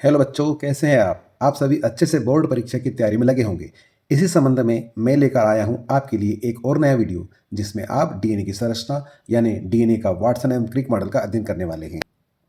Hello बच्चों, कैसे हैं आप सभी अच्छे से बोर्ड परीक्षा की तैयारी में लगे होंगे। इसी संबंध में मैं लेकर आया हूं आपके लिए एक और नया वीडियो, जिसमें आप डीएनए की संरचना यानी डीएनए का वाटसन एवं क्रिक मॉडल का अध्ययन करने वाले हैं।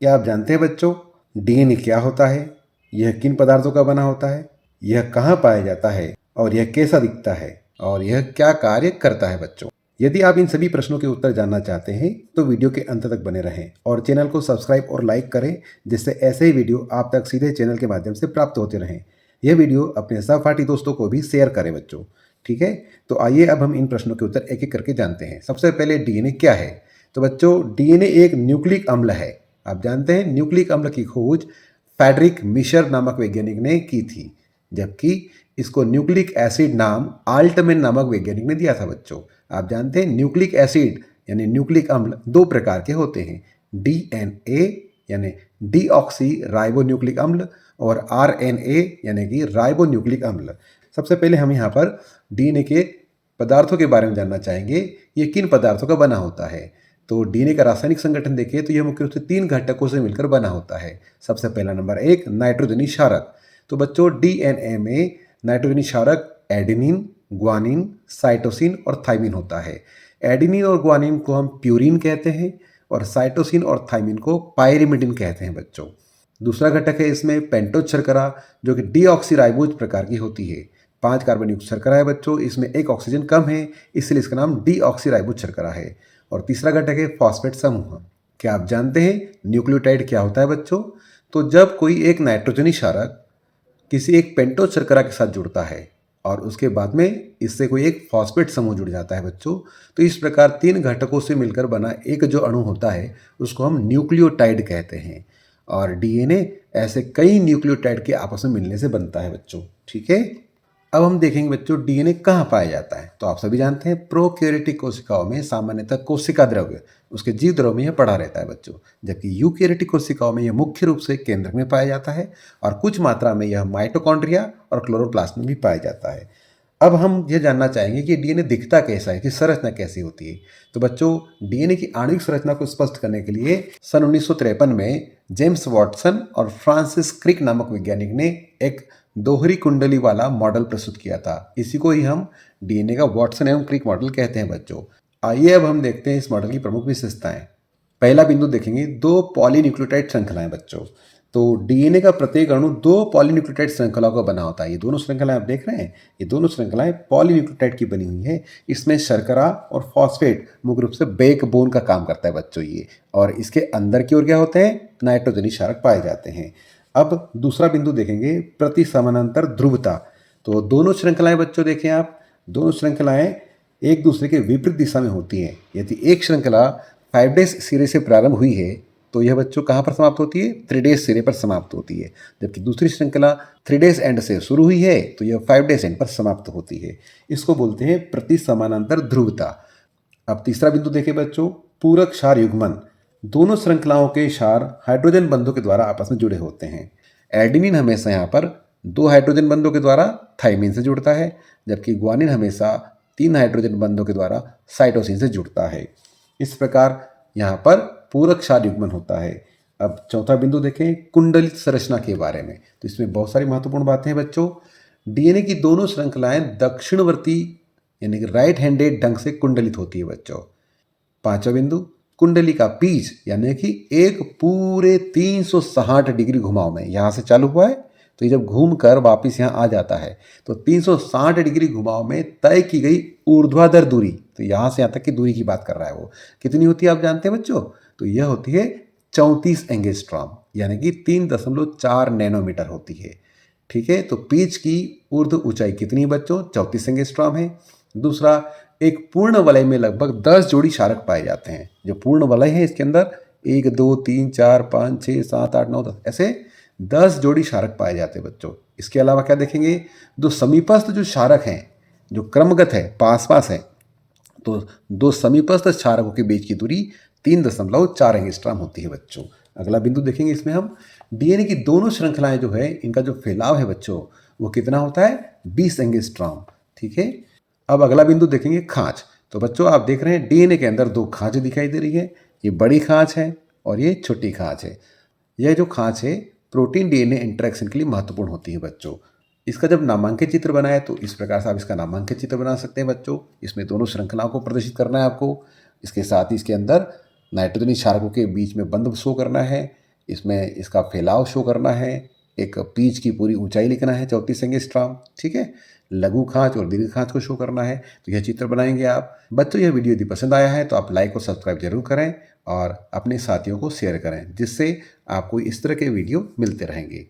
क्या आप जानते हैं बच्चों, डीएनए क्या होता है, यह किन पदार्थों का बना होता है, यह कहाँ पाया जाता है और यह कैसा दिखता है और यह क्या कार्य करता है बच्चों। यदि आप इन सभी प्रश्नों के उत्तर जानना चाहते हैं तो वीडियो के अंत तक बने रहें और चैनल को सब्सक्राइब और लाइक करें, जिससे ऐसे ही वीडियो आप तक सीधे चैनल के माध्यम से प्राप्त होते रहें। यह वीडियो अपने सहपाठी दोस्तों को भी शेयर करें बच्चों। ठीक है, तो आइए अब हम इन प्रश्नों के उत्तर एक एक करके जानते हैं। सबसे पहले डीएनए क्या है। तो बच्चों, डीएनए एक न्यूक्लिक अम्ल है। आप जानते हैं न्यूक्लिक अम्ल की खोज फ्रेडरिक मिशर नामक वैज्ञानिक ने की थी, जबकि इसको न्यूक्लिक एसिड नाम आल्टमैन नामक वैज्ञानिक ने दिया था बच्चों। आप जानते हैं न्यूक्लिक एसिड यानी न्यूक्लिक अम्ल दो प्रकार के होते हैं, डीएनए यानी डीऑक्सी राइबो न्यूक्लिक अम्ल और आरएनए यानी कि राइबो न्यूक्लिक अम्ल। सबसे पहले हम यहाँ पर डीएनए के पदार्थों के बारे में जानना चाहेंगे, ये किन पदार्थों का बना होता है। तो डीएनए का रासायनिक संगठन देखें तो यह मुख्य रूप से 3 घटकों से मिलकर बना होता है। सबसे पहला नंबर 1, नाइट्रोजनी क्षारक। तो बच्चों, डीएनए में नाइट्रोजनी क्षारक एडेनिन, ग्वानिन, साइटोसिन और थाइमिन होता है। एडेनिन और ग्वानिन को हम प्यूरिन कहते हैं और साइटोसिन और थाइमिन को पायरिमिडिन कहते हैं बच्चों। दूसरा घटक है इसमें पेंटोज शर्करा, जो कि डीऑक्सीराइबोज प्रकार की होती है। 5 कार्बन युक्त शर्करा है बच्चों, इसमें एक ऑक्सीजन कम है, इसलिए इसका नाम डीऑक्सीराइबोज शर्करा है। और तीसरा घटक है फॉस्फेट समूह। क्या आप जानते हैं न्यूक्लियोटाइड क्या होता है बच्चों? तो जब कोई एक नाइट्रोजनी क्षारक किसी एक पेंटोज शर्करा के साथ जुड़ता है और उसके बाद में इससे कोई एक फॉस्फेट समूह जुड़ जाता है बच्चों, तो इस प्रकार 3 घटकों से मिलकर बना एक जो अणु होता है उसको हम न्यूक्लियोटाइड कहते हैं। और डीएनए ऐसे कई न्यूक्लियोटाइड के आपस में मिलने से बनता है बच्चों। ठीक है, अब हम देखेंगे बच्चों डीएनए कहाँ पाया जाता है। तो आप सभी जानते हैं प्रोकैरियोटिक कोशिकाओं में सामान्यतः कोशिका द्रव्य उसके जीव द्रव्य में यह पड़ा रहता है बच्चों, जबकि यूकैरियोटिक कोशिकाओं में यह मुख्य रूप से केंद्र में पाया जाता है और कुछ मात्रा में यह माइटोकॉन्ड्रिया और क्लोरोप्लास्ट में भी पाया जाता है। अब हम यह जानना चाहेंगे कि डीएनए दिखता कैसा है, कि संरचना कैसी होती है। तो बच्चों, डीएनए की आणविक संरचना को स्पष्ट करने के लिए सन 1953 में जेम्स वाटसन और फ्रांसिस क्रिक नामक वैज्ञानिक ने एक दोहरी कुंडली वाला मॉडल प्रस्तुत किया था। इसी को ही हम डीएनए का वाटसन एवं क्रिक मॉडल कहते हैं बच्चों। आइए अब हम देखते हैं इस मॉडल की प्रमुख विशेषताएं। पहला बिंदु देखेंगे, 2 पॉलीन्यूक्लियोटाइड श्रृंखलाएं बच्चों। तो डीएनए का प्रत्येक अणु 2 पॉलीन्यूक्लियोटाइड श्रृंखलाओं का बना होता है। ये दोनों श्रृंखलाएं आप देख रहे हैं, ये दोनों श्रृंखलाएं पॉलीन्यूक्लियोटाइड की बनी हुई है। इसमें शर्करा और फॉस्फेट मुख्य रूप से बैकबोन का काम करता है बच्चों ये। और इसके अंदर की ओर क्या होते हैं, नाइट्रोजनी क्षारक पाए जाते हैं। अब दूसरा बिंदु देखेंगे, प्रति समानांतर ध्रुवता। तो दोनों श्रृंखलाएं बच्चों देखें आप, दोनों श्रृंखलाएं एक दूसरे के विपरीत दिशा में होती हैं। यदि एक श्रृंखला 5 डेज सिरे से प्रारंभ हुई है तो यह बच्चों कहाँ पर समाप्त होती है, 3 डेज सिरे पर समाप्त होती है। जबकि दूसरी श्रृंखला 3 डेज एंड से शुरू हुई है तो यह 5 डेज एंड पर समाप्त होती है। इसको बोलते हैं प्रति समानांतर ध्रुवता। अब तीसरा बिंदु देखें बच्चों, पूरक क्षार युग्मन। दोनों श्रृंखलाओं के क्षार हाइड्रोजन बंधों के द्वारा आपस में जुड़े होते हैं। एडेनिन हमेशा यहाँ पर 2 हाइड्रोजन बंधों के द्वारा थाइमिन से जुड़ता है, जबकि ग्वानिन हमेशा 3 हाइड्रोजन बंधों के द्वारा साइटोसिन से जुड़ता है। इस प्रकार यहाँ पर पूरक क्षार युग्मन होता है। अब चौथा बिंदु देखें, कुंडलित संरचना के बारे में। तो इसमें बहुत सारी महत्वपूर्ण बातें हैं बच्चों। डीएनए की दोनों श्रृंखलाएं दक्षिणवर्ती यानी कि राइट हैंडेड ढंग से कुंडलित होती है बच्चों। पांचवा बिंदु, कुंडली का पिच यानी कि एक पूरे 360 डिग्री घुमाव में, यहाँ से चालू हुआ है तो ये जब घूम कर वापिस यहाँ आ जाता है तो 360 डिग्री घुमाव में तय की गई ऊर्ध्वाधर दूरी, तो यहाँ से यहाँ तक की दूरी की बात कर रहा है वो, कितनी होती है आप जानते हैं बच्चों? तो यह होती है 34 एंगस्ट्रॉम यानी कि 3.4 नैनोमीटर होती है। ठीक है, तो पिच की ऊर्ध्व ऊंचाई कितनी है बच्चों? 34 एंगस्ट्रॉम है। दूसरा, एक पूर्ण वलय में लगभग 10 जोड़ी क्षारक पाए जाते हैं। जो पूर्ण वलय है इसके अंदर 1 2 3 4 5 6 7 8 9 10 ऐसे 10 जोड़ी क्षारक पाए जाते हैं बच्चों। इसके अलावा क्या देखेंगे, दो समीपस्थ जो क्षारक हैं, जो क्रमगत है, पास पास है, तो दो समीपस्थ क्षारकों के बीच की दूरी 3.4 एंगस्ट्रॉम होती है बच्चों। अगला बिंदु देखेंगे इसमें हम, डीएनए की दोनों श्रृंखलाएं जो है इनका जो फैलाव है बच्चों वो कितना होता है, 20 एंगस्ट्रॉम। ठीक है, अब अगला बिंदु देखेंगे खांच। तो बच्चों आप देख रहे हैं डीएनए के अंदर 2 खांच दिखाई दे रही है, ये बड़ी खांच है और ये छोटी खांच है। यह जो खांच है प्रोटीन डीएनए इंटरेक्शन के लिए महत्वपूर्ण होती है बच्चों। इसका जब नामांकित चित्र बनाए तो इस प्रकार से आप इसका नामांकित चित्र बना सकते हैं बच्चों। इसमें दोनों श्रृंखलाओं को प्रदर्शित करना है आपको। इसके साथ ही इसके अंदर नाइट्रोजनी क्षारकों के बीच में बंध शो करना है। इसमें इसका फैलाव शो करना है। एक पीच की पूरी ऊंचाई लिखना है 34 एंगस्ट्रॉम, ठीक है। लघु खांच और दीर्घ खांच को शो करना है। तो यह चित्र बनाएंगे आप बच्चों। यह वीडियो यदि पसंद आया है तो आप लाइक और सब्सक्राइब जरूर करें और अपने साथियों को शेयर करें, जिससे आपको इस तरह के वीडियो मिलते रहेंगे।